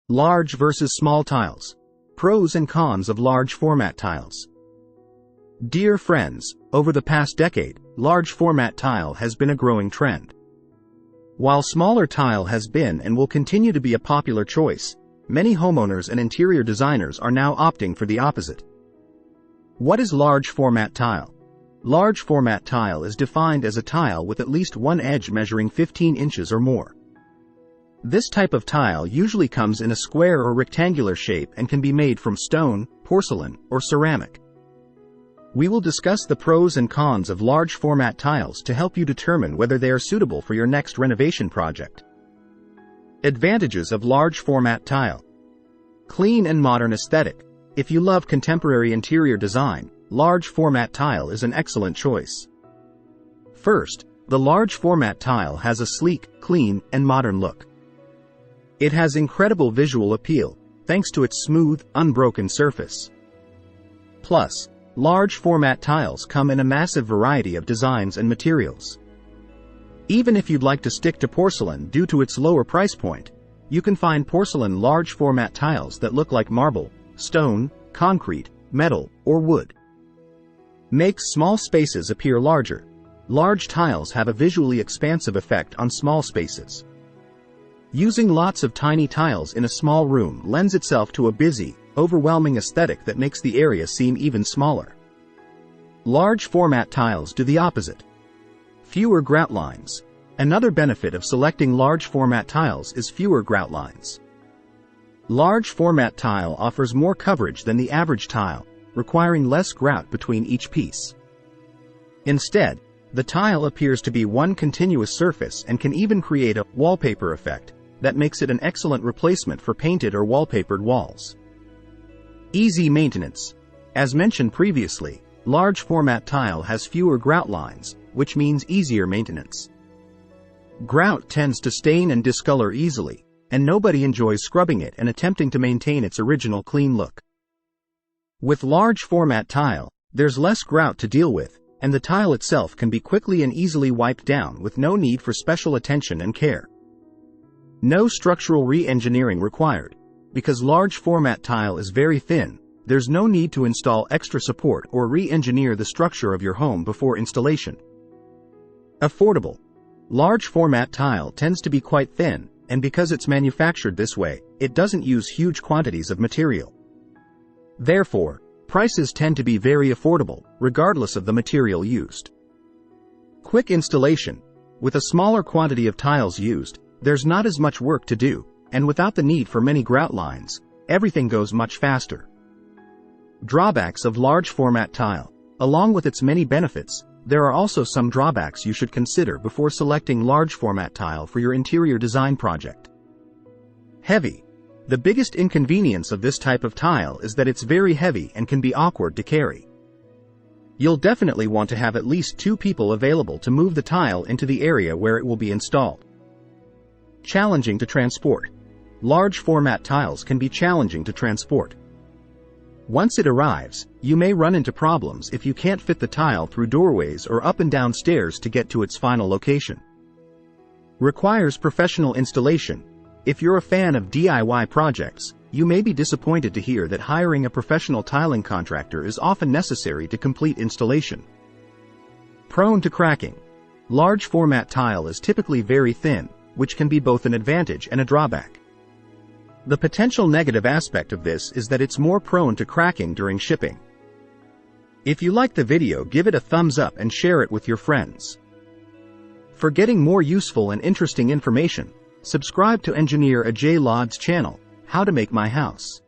Large versus small tiles. Pros and cons of large format tiles. Dear friends, over the past decade, large format tile has been a growing trend. While smaller tile has been and will continue to be a popular choice, many homeowners and interior designers are now opting for the opposite. What is large format tile? Large format tile is defined as a tile with at least one edge measuring 15 inches or more. This type of tile usually comes in a square or rectangular shape and can be made from stone, porcelain, or ceramic. We will discuss the pros and cons of large format tiles to help you determine whether they are suitable for your next renovation project. Advantages of large format tile. Clean and modern aesthetic. If you love contemporary interior design, large format tile is an excellent choice. First, the large format tile has a sleek, clean, and modern look. It has incredible visual appeal, thanks to its smooth, unbroken surface. Plus, large format tiles come in a massive variety of designs and materials. Even if you'd like to stick to porcelain due to its lower price point, you can find porcelain large format tiles that look like marble, stone, concrete, metal, or wood. Makes small spaces appear larger. Large tiles have a visually expansive effect on small spaces. Using lots of tiny tiles in a small room lends itself to a busy, overwhelming aesthetic that makes the area seem even smaller. Large format tiles do the opposite. Fewer grout lines. Another benefit of selecting large format tiles is fewer grout lines. Large format tile offers more coverage than the average tile, requiring less grout between each piece. Instead, the tile appears to be one continuous surface and can even create a wallpaper effect that makes it an excellent replacement for painted or wallpapered walls. Easy maintenance. As mentioned previously, large format tile has fewer grout lines, which means easier maintenance. Grout tends to stain and discolor easily, and nobody enjoys scrubbing it and attempting to maintain its original clean look. With large format tile, there's less grout to deal with, and the tile itself can be quickly and easily wiped down with no need for special attention and care. No structural re-engineering required. Because large format tile is very thin, there's no need to install extra support or re-engineer the structure of your home before installation. Affordable. Large format tile tends to be quite thin, and because it's manufactured this way, it doesn't use huge quantities of material. Therefore, prices tend to be very affordable, regardless of the material used. Quick installation. With a smaller quantity of tiles used, there's not as much work to do, and without the need for many grout lines, everything goes much faster. Drawbacks of large format tile. Along with its many benefits, there are also some drawbacks you should consider before selecting large format tile for your interior design project. Heavy. The biggest inconvenience of this type of tile is that it's very heavy and can be awkward to carry. You'll definitely want to have at least 2 people available to move the tile into the area where it will be installed. Challenging to transport. Large format tiles can be challenging to transport. Once it arrives, you may run into problems if you can't fit the tile through doorways or up and down stairs to get to its final location. Requires professional installation. If you're a fan of DIY projects, you may be disappointed to hear that hiring a professional tiling contractor is often necessary to complete installation. Prone to cracking. Large format tile is typically very thin, which can be both an advantage and a drawback. The potential negative aspect of this is that it's more prone to cracking during shipping. If you like the video, give it a thumbs up and share it with your friends. For getting more useful and interesting information, subscribe to Engineer Ajay Lod's channel, How to Make My House.